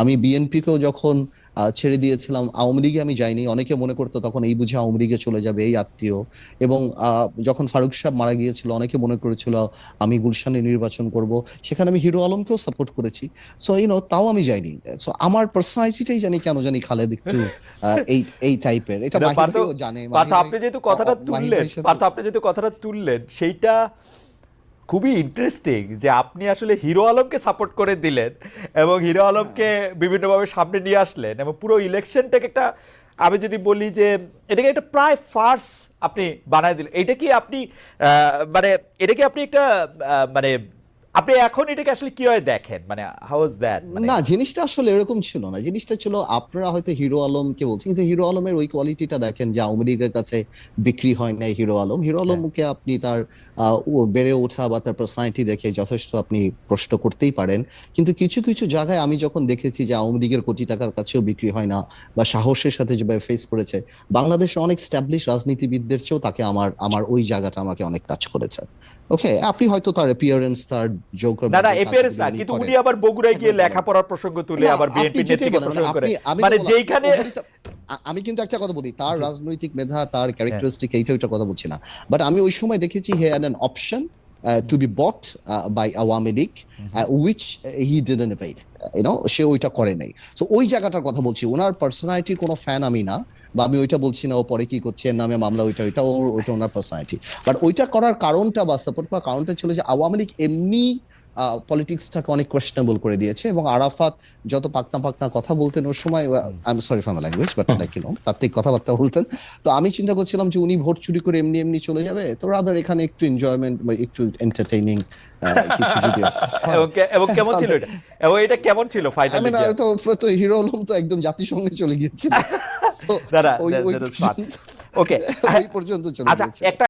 আমি বিএনপিকেও যখন ছেড়ে দিয়েছিলাম, আওয়ামী লীগে আমি যাইনি। অনেকে মনে করতো তখন এই বুঝে আওয়ামী লীগে চলে যাবে এই আত্মীয়। এবং যখন ফারুক সাহেব মারা গিয়েছিল অনেকে মনে করেছিল আমি গুলশানে নির্বাচন করব, সেখানে আমি হিরো আলমকেও সাপোর্ট করেছি। সো তাও আমি যাইনি। সো আমার পার্সোনালিটিটাই জানি কেন জানি খালেদ একটু এই এই টাইপের, এটা না মাহি পার্থ, ভাইও জানে। পার্থ মাহি ভাই আপনি যেহেতু কথাটা মাহি তুললেন, ভাইয়ের সাথে পার্থ আপনি যেহেতু কথাটা তুললেন সেইটা খুবই ইন্টারেস্টিং যে আপনি আসলে হিরো আলমকে সাপোর্ট করে দিলেন এবং হিরো আলমকে বিভিন্নভাবে সামনে নিয়ে আসলেন এবং পুরো ইলেকশনটাকে একটা, আমি যদি বলি যে এটাকে একটা প্রায় ফার্স আপনি বানায় দিলেন। এটা কি আপনি মানে এটা কি আপনি একটা মানে আপনি এখন এটাকে আসলে কিভাবে দেখেন, মানে হাউ ইজ দ্যাট মানে? না, জিনিসটা আসলে এরকম ছিল না। জিনিসটা ছিল আপনারা হয়তো হিরো আলমকে বলছেন, কিন্তু হিরো আলমের ওই কোয়ালিটিটা দেখেন যে আওয়ামী লীগের কাছে বিক্রি হয় নাই হিরো আলম। হিরো হ্যাঁ, আলমকে আপনি তার বেড়ে ওঠা বা তার পার্সোনালিটি দেখে যথেষ্ট আপনি প্রশ্ন করতেই পারেন। কিন্তু কিছু কিছু জায়গায় আমি যখন দেখেছি যে আওয়ামী লীগের কোটি টাকার কাছেও বিক্রি হয় না, বা সাহসের সাথে যেভাবে ফেস করেছে, বাংলাদেশের অনেক স্ট্যাবলিশ রাজনীতিবিদদের চেয়েও তাকে আমার আমার ওই জায়গাটা আমাকে অনেক টাচ করেছে। ওকে, আপনি হয়তো তার অ্যাপিয়ারেন্স, তার না না যোগ্য এপিয়ারেন্স কাজগুলো না, উনি কিন্তু উনি করেন। আবার বগুড়ায় গিয়ে একদম বলেন লেখাপড়ার প্রসঙ্গ তুলে না, আবার আপনি বিএনপির যেটাই নেত্রীকে বলেন, মানে প্রসঙ্গ করে, আপনি, আমি তো মানে বললাম যেইখানে আমি কিন্তু একটা কথা বলি, তার জি, রাজনৈতিক মেধা, তার হ্যাঁ, ক্যারেক্টারিস্টিক, এইটা ওইটা কথা বলছি না। বাট আমি ওই সময় দেখেছি he had an option to be bought by Awami League, which he didn't avail. সে ওইটা করে নাই। তো ওই জায়গাটার কথা বলছি। ওনার পার্সোনালিটির কোনো ফ্যান আমি না, বা আমি ওইটা বলছি না ও পরে কি করছে, এর নামে মামলা, ওইটা ওইটা ওর, ওইটা ওনার পার্সোনালিটি। বাট ওইটা করার কারণটা বা সাপোর্ট করার কারণটা ছিল যে আওয়ামী লীগ এমনি পলিটিক্সটাকে অনেক কোয়েশ্চেনেবল করে দিয়েছে। এবং আরাফাত যত পাকনা পাকনা কথা বলতেন ওই সময়, I am sorry for my language, but like তার থেকে কথাবার্তা বলতেন। তো আমি চিন্তা করছিলাম যে উনি ভোট চুরি করে এমনি এমনি চলে যাবে, তো রাদার এখানে একটু এনজয়মেন্ট বা একটু এন্টারটেইনিং কিছু যদি হয়, এবং এবং কেমন ছিল তাহলে এটা, এবং এটা কেমন ছিল আমি ফাইনালি না, গিয়া? তো তো হিরো আলম তো একদম জাতিসংঘে চলে গিয়েছিল। তো না না, ওই ওই দ্যাট ইজ ফান। পর্যন্ত ওকে, ওই পর্যন্ত চলে আচ্ছা গিয়েছিল। একটা